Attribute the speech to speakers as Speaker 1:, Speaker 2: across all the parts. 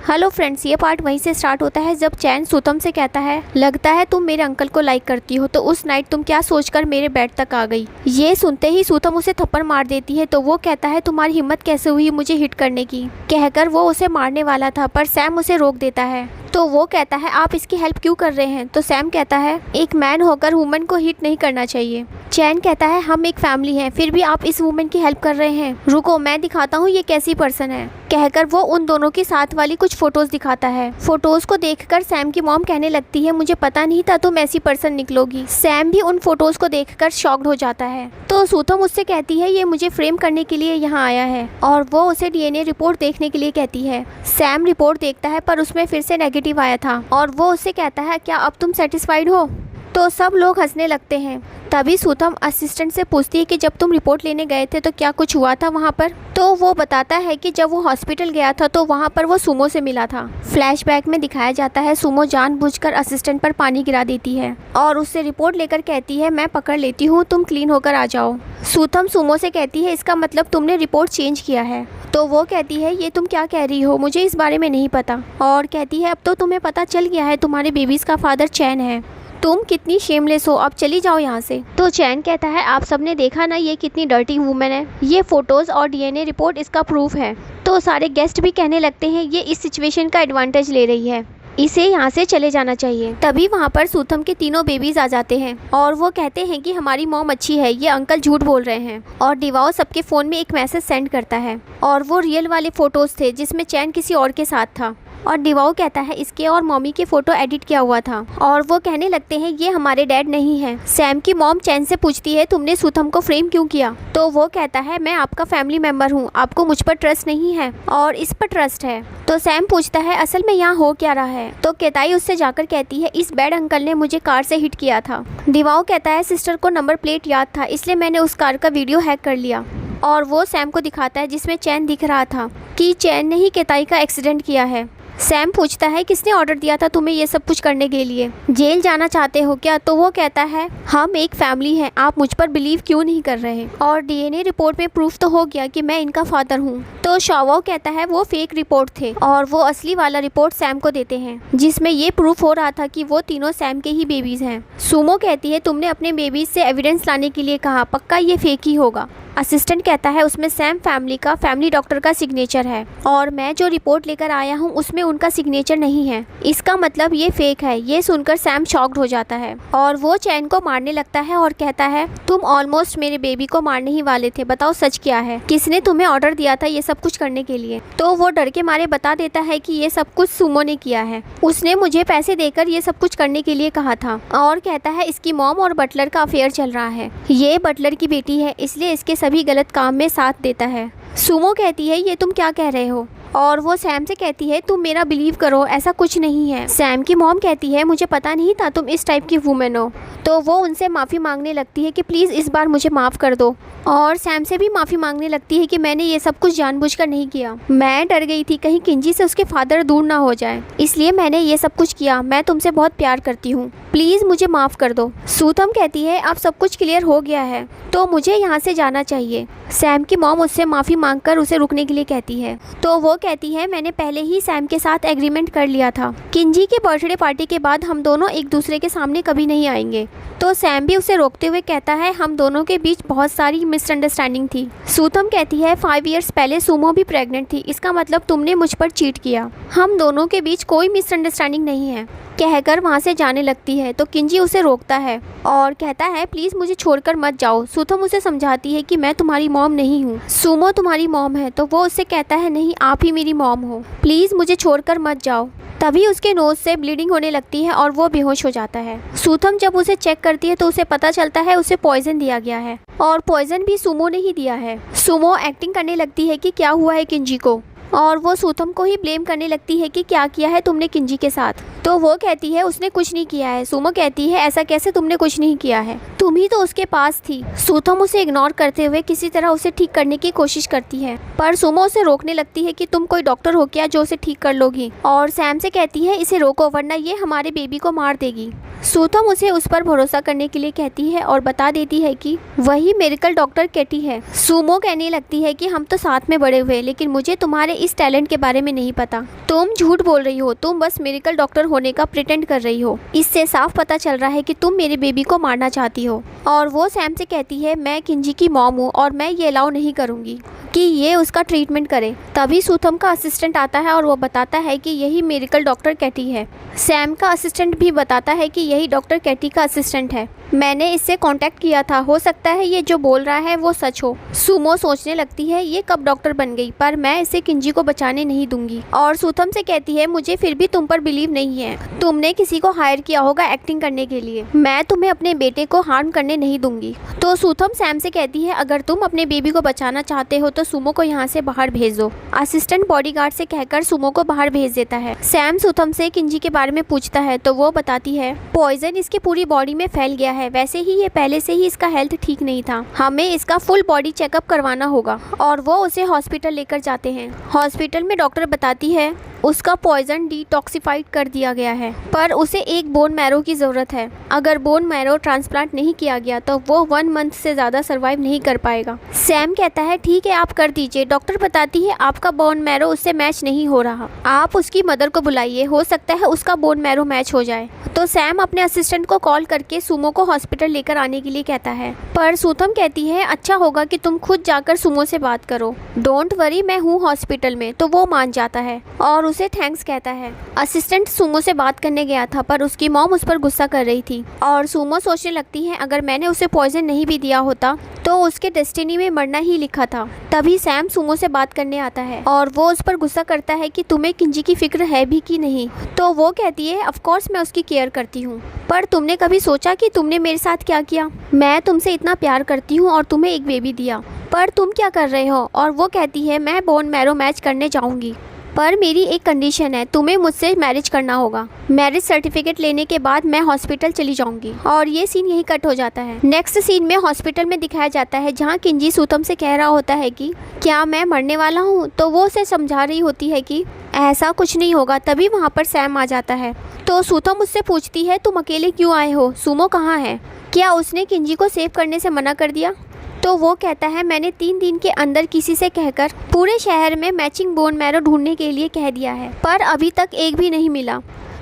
Speaker 1: Hello friends, ये part वहीं से स्टार्ट होता है जब चैन सूतम से कहता है, लगता है तुम मेरे अंकल को लाइक करती हो, तो उस नाइट तुम क्या सोचकर मेरे बेड तक आ गई। ये सुनते ही सूतम उसे थप्पड़ मार देती है, तो वो कहता है तुम्हारी हिम्मत कैसे हुई मुझे हिट करने की। कहकर वो उसे मारने वाला था, पर सैम उसे रोक देता है। तो वो कहता है आप इसकी हेल्प क्यों कर रहे हैं। तो सैम कहता है एक मैन होकर वुमन को हिट नहीं करना चाहिए। चैन कहता है हम एक फैमिली हैं, फिर भी आप इस वुमन की हेल्प कर रहे हैं। रुको मैं दिखाता हूँ ये कैसी पर्सन है। कहकर वो उन दोनों की साथ वाली कुछ फोटोज दिखाता है। फोटोज को देखकर सैम की मॉम कहने लगती है मुझे पता नहीं था तुम ऐसी पर्सन निकलोगी। सैम भी उन फोटोज को देखकर शॉक्ड हो जाता है। तो सूतम उससे कहती है ये मुझे फ्रेम करने के लिए यहाँ आया है, और वो उसे डीएनए रिपोर्ट देखने के लिए कहती है। सैम रिपोर्ट देखता है, पर उसमें फिर से नेगेटिव आया था, और वो उससे कहता है क्या अब तुम सेटिस्फाइड हो। तो सब लोग हंसने लगते हैं। तभी सूतम असिस्टेंट से पूछती है कि जब तुम रिपोर्ट लेने गए थे तो क्या कुछ हुआ था वहाँ पर। तो वो बताता है कि जब वो हॉस्पिटल गया था तो वहाँ पर वो सुमो से मिला था। फ्लैशबैक में दिखाया जाता है सुमो जानबूझकर असिस्टेंट पर पानी गिरा देती है और उससे रिपोर्ट लेकर कहती है मैं पकड़ लेती हूँ, तुम क्लीन होकर आ जाओ। सूतम सुमो से कहती है इसका मतलब तुमने रिपोर्ट चेंज किया है। तो वो कहती है ये तुम क्या कह रही हो, मुझे इस बारे में नहीं पता। और कहती है अब तो तुम्हें पता चल गया है तुम्हारे बेबीज़ का फादर चैन है, तुम कितनी शेमलेस हो, अब चली जाओ यहाँ से। तो चैन कहता है आप सबने देखा ना ये कितनी डर्टी वुमेन है, ये फोटोज और डीएनए रिपोर्ट इसका प्रूफ है। तो सारे गेस्ट भी कहने लगते हैं ये इस सिचुएशन का एडवांटेज ले रही है, इसे यहाँ से चले जाना चाहिए। तभी वहाँ पर सूतम के तीनों बेबीज आ जाते हैं और वो कहते हैं कि हमारी मॉम अच्छी है, ये अंकल झूठ बोल रहे हैं। और डिवाओ सबके फ़ोन में एक मैसेज सेंड करता है और वो रियल वाले फ़ोटोज़ थे जिसमें चैन किसी और के साथ था। और डिवाओ कहता है इसके और मम्मी के फ़ोटो एडिट किया हुआ था, और वो कहने लगते हैं ये हमारे डैड नहीं है। सैम की मॉम चैन से पूछती है तुमने सूतम को फ्रेम क्यों किया। तो वो कहता है मैं आपका फैमिली मेम्बर हूँ, आपको मुझ पर ट्रस्ट नहीं है और इस पर ट्रस्ट है। तो सैम पूछता है असल में यहाँ हो क्या रहा है। तो केताई उससे जाकर कहती है इस बैड अंकल ने मुझे कार से हिट किया था। डिवाओ कहता है सिस्टर को नंबर प्लेट याद था, इसलिए मैंने उस कार का वीडियो हैक कर लिया। और वो सैम को दिखाता है जिसमें चैन दिख रहा था कि चैन ने ही केताई का एक्सीडेंट किया है। सैम पूछता है किसने ऑर्डर दिया था तुम्हें ये सब कुछ करने के लिए, जेल जाना चाहते हो क्या। तो वो कहता है हम एक फैमिली हैं, आप मुझ पर बिलीव क्यों नहीं कर रहे। और डीएनए रिपोर्ट में प्रूफ तो हो गया कि मैं इनका फादर हूँ। तो शाओ कहता है वो फेक रिपोर्ट थे और वो असली वाला रिपोर्ट सैम को देते हैं जिसमें ये प्रूफ हो रहा था कि वो तीनों सैम के ही बेबीज हैं। सुमो कहती है तुमने अपने बेबीज से एविडेंस लाने के लिए कहा, पक्का ये फेक ही होगा। असिस्टेंट कहता है उसमें सैम फैमिली का फैमिली डॉक्टर का सिग्नेचर है और मैं जो रिपोर्ट लेकर आया हूँ उसमें उनका सिग्नेचर नहीं है, इसका मतलब ये फेक है। ये सुनकर सैम शॉक्ड हो जाता है और वो चैन को मारने लगता है और कहता है तुम ऑलमोस्ट मेरे बेबी को मारने ही वाले थे, बताओ सच क्या है, किसने तुम्हें ऑर्डर दिया था ये सब कुछ करने के लिए। तो वो डर के मारे बता देता है कि ये सब कुछ सुमो ने किया है, उसने मुझे पैसे देकर ये सब कुछ करने के लिए कहा था। और कहता है इसकी मॉम और बटलर का अफेयर चल रहा है, ये बटलर की बेटी है इसलिए इसके सभी गलत काम में साथ देता है। सुमो कहती है ये तुम क्या कह रहे हो, और वो सैम से कहती है तुम मेरा बिलीव करो ऐसा कुछ नहीं है। सैम की मॉम कहती है मुझे पता नहीं था तुम इस टाइप की वुमेन हो। तो वो उनसे माफ़ी मांगने लगती है कि प्लीज़ इस बार मुझे माफ़ कर दो, और सैम से भी माफ़ी मांगने लगती है कि मैंने ये सब कुछ जानबूझकर नहीं किया, मैं डर गई थी कहीं किंजी से उसके फादर दूर ना हो जाए, इसलिए मैंने ये सब कुछ किया, मैं तुमसे बहुत प्यार करती हूँ, प्लीज़ मुझे माफ़ कर दो। सूतम कहती है अब सब कुछ क्लियर हो गया है तो मुझे यहाँ से जाना चाहिए। सैम की मॉम उससे माफ़ी मांगकर उसे रुकने के लिए कहती है। तो वो कहती है मैंने पहले ही सैम के साथ एग्रीमेंट कर लिया था, किंजी के बर्थडे पार्टी के बाद हम दोनों एक दूसरे के सामने कभी नहीं आएंगे। तो सैम भी उसे रोकते हुए कहता है हम दोनों के बीच बहुत सारी मिसअंडरस्टैंडिंग थी। सूतम कहती है 5 इयर्स पहले सुमो भी प्रेग्नेंट थी, इसका मतलब तुमने मुझ पर चीट किया, हम दोनों के बीच कोई मिसअंडरस्टैंडिंग नहीं है। कहकर वहाँ से जाने लगती है तो किंजी उसे रोकता है और कहता है प्लीज़ मुझे छोड़कर मत जाओ। सूतम उसे समझाती है कि मैं तुम्हारी मॉम नहीं हूँ, सुमो तुम्हारी मॉम है। तो वो उससे कहता है नहीं आप ही मेरी मॉम हो, प्लीज़ मुझे छोड़कर मत जाओ। तभी उसके नोज से ब्लीडिंग होने लगती है और वो बेहोश हो जाता है। सूतम जब उसे चेक करती है तो उसे पता चलता है उसे पॉइजन दिया गया है और पॉइजन भी सुमो ने ही दिया है। सुमो एक्टिंग करने लगती है कि क्या हुआ है किंजी को, और वो सूतम को ही ब्लेम करने लगती है कि क्या किया है तुमने किंजी के साथ। तो वो कहती है उसने कुछ नहीं किया है। सुमो कहती है ऐसा कैसे तुमने कुछ नहीं किया है, तुम ही तो उसके पास थी। सूतम उसे इग्नोर करते हुए किसी तरह उसे ठीक करने की कोशिश करती है, पर सुमो उसे रोकने लगती है कि तुम कोई डॉक्टर हो क्या जो उसे ठीक कर लोगी। और सैम से कहती है इसे रोको वरना ये हमारे बेबी को मार देगी। सूतम उसे उस पर भरोसा करने के लिए कहती है और बता देती है कि वही मेडिकल डॉक्टर केटी है। सुमो कहने लगती है कि हम तो साथ में बड़े हुए, लेकिन मुझे तुम्हारे इस टैलेंट के बारे में नहीं पता। तुम झूठ बोल रही हो, तुम बस मिरेकल डॉक्टर होने का प्रिटेंड कर रही हो। इससे साफ पता चल रहा है कि तुम मेरे बेबी को मारना चाहती हो। और वो सैम से कहती है मैं किंजी की मॉम हूँ और मैं ये अलाउ नहीं करूँगी कि ये उसका ट्रीटमेंट करे। तभी सूथम का असिस्टेंट आता है और वो बताता है कि यही मिरेकल डॉक्टर कैटी है। सैम का असिस्टेंट भी बताता है कि यही डॉक्टर कैटी का असिस्टेंट है। मैंने इससे कांटेक्ट किया था, हो सकता है ये जो बोल रहा है वो सच हो। सुमो सोचने लगती है ये कब डॉक्टर बन गई, पर मैं इसे किंजी को बचाने नहीं दूंगी। और सूथम से कहती है मुझे फिर भी तुम पर बिलीव नहीं है, तुमने किसी को हायर किया होगा एक्टिंग करने के लिए। मैं तुम्हें अपने बेटे को हार्म करने नहीं दूंगी। तो सूथम सैम से कहती है अगर तुम अपने बेबी को बचाना चाहते हो तो सुमो को यहाँ से बाहर भेज दो। असिस्टेंट बॉडीगार्ड से कहकर सुमो को बाहर भेज देता है। सैम सूथम से किंजी के बारे में पूछता है तो वो बताती है पॉइजन इसकी पूरी बॉडी में फैल गया है। वैसे ही ये पहले से ही इसका हेल्थ ठीक नहीं था, हमें इसका फुल बॉडी चेकअप करवाना होगा। और वो उसे हॉस्पिटल लेकर जाते हैं। हॉस्पिटल में डॉक्टर बताती है उसका पॉइजन डिटॉक्सिफाइड कर दिया गया है, पर उसे एक बोन मैरो की ज़रूरत है। अगर बोन मैरो ट्रांसप्लांट नहीं किया गया तो वो 1 मंथ से ज़्यादा सर्वाइव नहीं कर पाएगा। सैम कहता है ठीक है आप कर दीजिए। डॉक्टर बताती है आपका बोन मैरो उससे मैच नहीं हो रहा, आप उसकी मदर को बुलाइए, हो सकता है उसका बोन मैरो मैच हो जाए। तो सैम अपने असिस्टेंट को कॉल करके सुमो को हॉस्पिटल लेकर आने के लिए कहता है, पर सूथम कहती है अच्छा होगा कि तुम खुद जाकर सुमो से बात करो, डोंट वरी मैं हूँ हॉस्पिटल में। तो वो मान जाता है और उसे थैंक्स कहता है। असिस्टेंट सुमो से बात करने गया था पर उसकी मॉम उस पर गुस्सा कर रही थी और सुमो सोचने लगती है अगर मैंने उसे पॉइजन नहीं भी दिया होता तो उसके डेस्टिनी में मरना ही लिखा था। तभी सैम सुमो से बात करने आता है और वो उस पर गुस्सा करता है कि तुम्हें किंजी की फिक्र है भी कि नहीं। तो वो कहती है ऑफ कोर्स मैं उसकी केयर करती हूँ, पर तुमने कभी सोचा कि तुमने मेरे साथ क्या किया? मैं तुमसे इतना प्यार करती हूँ और तुम्हें एक बेबी दिया, पर तुम क्या कर रहे हो? और वो कहती है मैं बोन मैरो मैच करने जाऊँगी, पर मेरी एक कंडीशन है, तुम्हें मुझसे मैरिज करना होगा। मैरिज सर्टिफिकेट लेने के बाद मैं हॉस्पिटल चली जाऊंगी। और ये सीन यही कट हो जाता है। नेक्स्ट सीन में हॉस्पिटल में दिखाया जाता है जहाँ किंजी सूथम से कह रहा होता है कि क्या मैं मरने वाला हूँ, तो वो उसे समझा रही होती है कि ऐसा कुछ नहीं होगा। तभी वहाँ पर सैम आ जाता है। तो सूथम उससे पूछती है तुम अकेले क्यों आए हो, सुमो कहाँ है, क्या उसने किंजी को सेव करने से मना कर दिया? तो वो कहता है मैंने 3 दिन के अंदर किसी से कहकर पूरे शहर में मैचिंग बोन मैरो ढूंढने के लिए कह दिया है, पर अभी तक एक भी नहीं मिला।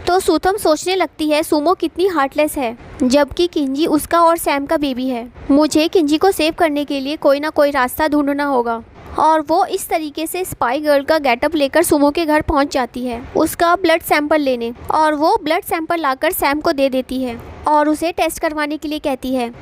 Speaker 1: तो सूथम सोचने लगती है सुमो कितनी हार्टलेस है, जबकि किंजी उसका और सैम का बेबी है। मुझे किंजी को सेव करने के लिए कोई ना कोई रास्ता ढूंढना होगा। और वो इस तरीके से स्पाई गर्ल का गेटअप लेकर सुमो के घर पहुंच जाती है उसका ब्लड सैंपल लेने। और वो ब्लड सैंपल लाकर सैम को दे देती है और उसे टेस्ट करवाने के लिए कहती है।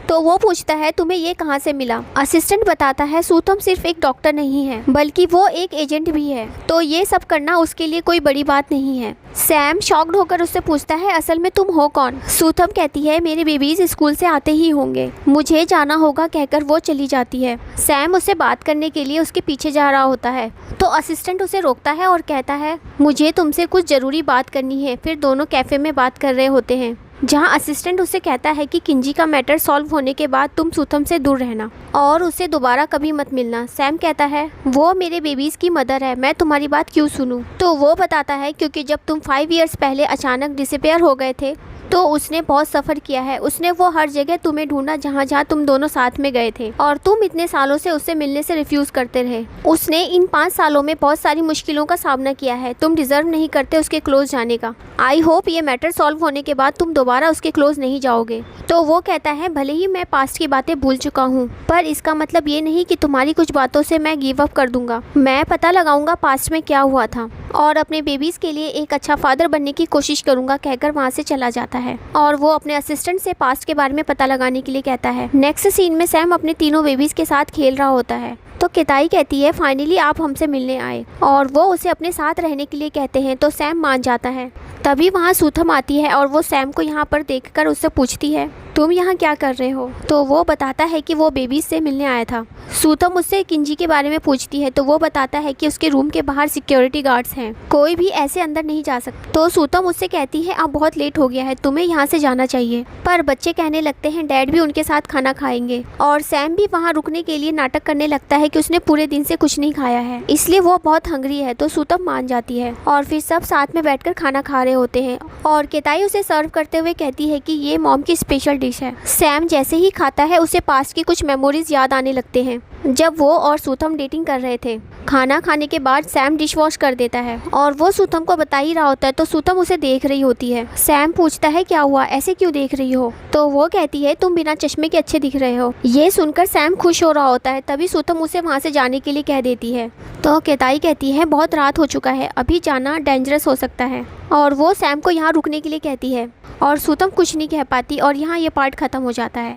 Speaker 1: तो वो पूछता है तुम्हें ये कहाँ से मिला? असिस्टेंट बताता है सूथम सिर्फ एक डॉक्टर नहीं है बल्कि वो एक एजेंट भी है, तो ये सब करना उसके लिए कोई बड़ी बात नहीं है। सैम शॉक्ड होकर उससे पूछता है असल में तुम हो कौन? सूथम कहती है मेरे बेबीज स्कूल से आते ही होंगे, मुझे जाना होगा कहकर वो चली जाती है। सैम उससे बात करने के लिए उसके पीछे जा रहा होता है तो असिस्टेंट उसे रोकता है और कहता है मुझे तुमसे कुछ ज़रूरी बात करनी है। फिर दोनों कैफ़े में बात कर रहे होते हैं जहां असिस्टेंट उसे कहता है कि किंजी का मैटर सॉल्व होने के बाद तुम सूथम से दूर रहना और उसे दोबारा कभी मत मिलना। सैम कहता है वो मेरे बेबीज़ की मदर है, मैं तुम्हारी बात क्यों सुनूं? तो वो बताता है क्योंकि जब तुम 5 इयर्स पहले अचानक डिसअपीयर हो गए थे तो उसने बहुत सफ़र किया है। उसने वो हर जगह तुम्हें ढूंढा जहाँ जहाँ तुम दोनों साथ में गए थे और तुम इतने सालों से उससे मिलने से रिफ्यूज़ करते रहे। उसने इन 5 सालों में बहुत सारी मुश्किलों का सामना किया है, तुम डिज़र्व नहीं करते उसके क्लोज जाने का। आई होप ये मैटर सॉल्व होने के बाद तुम दोबारा उसके क्लोज नहीं जाओगे। तो वो कहता है भले ही मैं पास्ट की बातें भूल चुका हूँ, पर इसका मतलब ये नहीं कि तुम्हारी कुछ बातों से मैं गिव अप कर दूंगा। मैं पता लगाऊंगा पास्ट में क्या हुआ था और अपने बेबीज़ के लिए एक अच्छा फादर बनने की कोशिश करूंगा कहकर वहाँ से चला जाता है और वो अपने असिस्टेंट से पास्ट के बारे में पता लगाने के लिए कहता है। नेक्स्ट सीन में सैम अपने तीनों बेबीज़ के साथ खेल रहा होता है तो किताई कहती है फाइनली आप हमसे मिलने आए और वो उसे अपने साथ रहने के लिए कहते हैं तो सैम मान जाता है। तभी वहाँ सूथम आती है और वो सैम को यहाँ पर देखकर उससे पूछती है तुम यहाँ क्या कर रहे हो? तो वो बताता है कि वो बेबी से मिलने आया था। सूथम उससे किंजी के बारे में पूछती है तो वो बताता है कि उसके रूम के बाहर सिक्योरिटी गार्ड्स हैं, कोई भी ऐसे अंदर नहीं जा सकता। तो सूथम उससे कहती है अब बहुत लेट हो गया है, तुम्हें यहाँ से जाना चाहिए। पर बच्चे कहने लगते हैं डैड भी उनके साथ खाना खाएंगे और सैम भी वहाँ रुकने के लिए नाटक करने लगता है कि उसने पूरे दिन से कुछ नहीं खाया है, इसलिए वो बहुत हंग्री है। तो सूथम मान जाती है और फिर सब साथ में बैठकर खाना खा रहे होते हैं और केताई उसे सर्व करते हुए कहती है कि ये मॉम की स्पेशल डिश है। सैम जैसे ही खाता है उसे पास्ट की कुछ मेमोरीज याद आने लगते हैं जब वो और सूथम डेटिंग कर रहे थे। खाना खाने के बाद सैम डिश वॉश कर देता है और वो सूथम को बता ही रहा होता है तो सूथम उसे देख रही होती है। सैम पूछता है क्या हुआ, ऐसे क्यों देख रही हो? तो वो कहती है तुम बिना चश्मे के अच्छे दिख रहे हो। ये सुनकर सैम खुश हो रहा होता है, तभी सूथम उसे वहाँ से जाने के लिए कह देती है। तो केताई कहती है बहुत रात हो चुका है, अभी जाना डेंजरस हो सकता है, और वो सैम को यहाँ रुकने के लिए कहती है और सूथम कुछ नहीं कह पाती और यहाँ ये पार्ट खत्म हो जाता है।